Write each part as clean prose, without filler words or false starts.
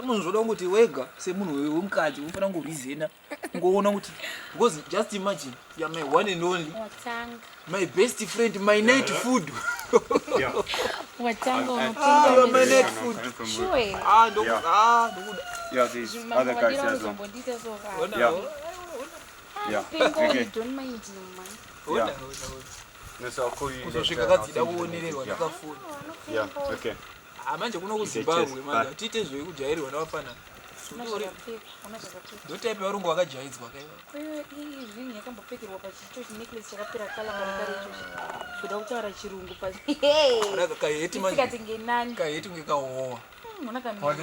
munhu zvoda kungoti wega semunhu wemukadzi unofana kungorizena ngoona kuti because just imagine you're my one and only my best friend, my night food. You're my night food. Sure. Yeah, these other guys as well. Yeah. Okay. Don't mind you, man. Yeah. No, so I'll call you later. Yeah, okay. Manje kuno kuZimbabwe manje tite zvekujairwa navafana. Ndotype varungu vakajaidzwa kaiva. Izvi yakambopfekerwa pachicho necklace chakapera kala kare zvoda kutaura chirungu pasi. Kaheti manje. Sikatinge nani. Kaheti ngekahowa. Mona kamira.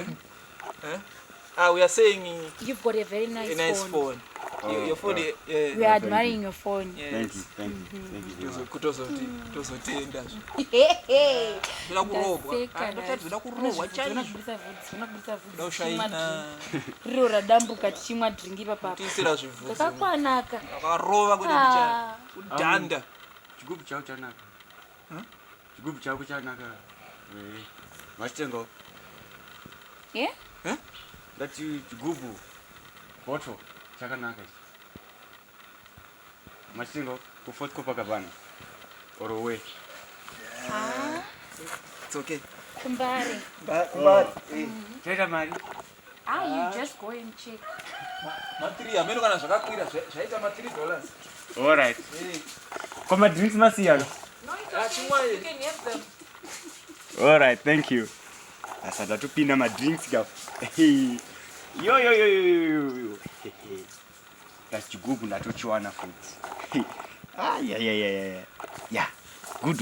We are saying you've got a very nice phone. Your phone. We are admiring your phone. Thank you. Kutozotenda. Hey. Zvida kurobwa. Zvida kurobwa chaizvo. Zvinokuisa vhudzi. Ndaushaina. Riro radambuka tichimwa drink ipapa. Tisira zvivhudzi. Kakakwanaka. Akarova kuti ndicha. Kudhanda. Chigubu chako chanaka. Chigubu chako chanaka. Machitengo. Yeah? That you chigubu. Bottle. Chakanaka. Machitengo. Kufot Copacabana. Or away. It's okay. Kumbari. Chaita mari. You just go and check. Matiri ameno kana zvakakwira zvaita $3. All right. Koma drinks masiyano. No, you can have them. All right, thank you. Asada tupinda ma drinks ga. Yo. That's chigubu ndatochiwana futhi. Yeah. Yeah. Good.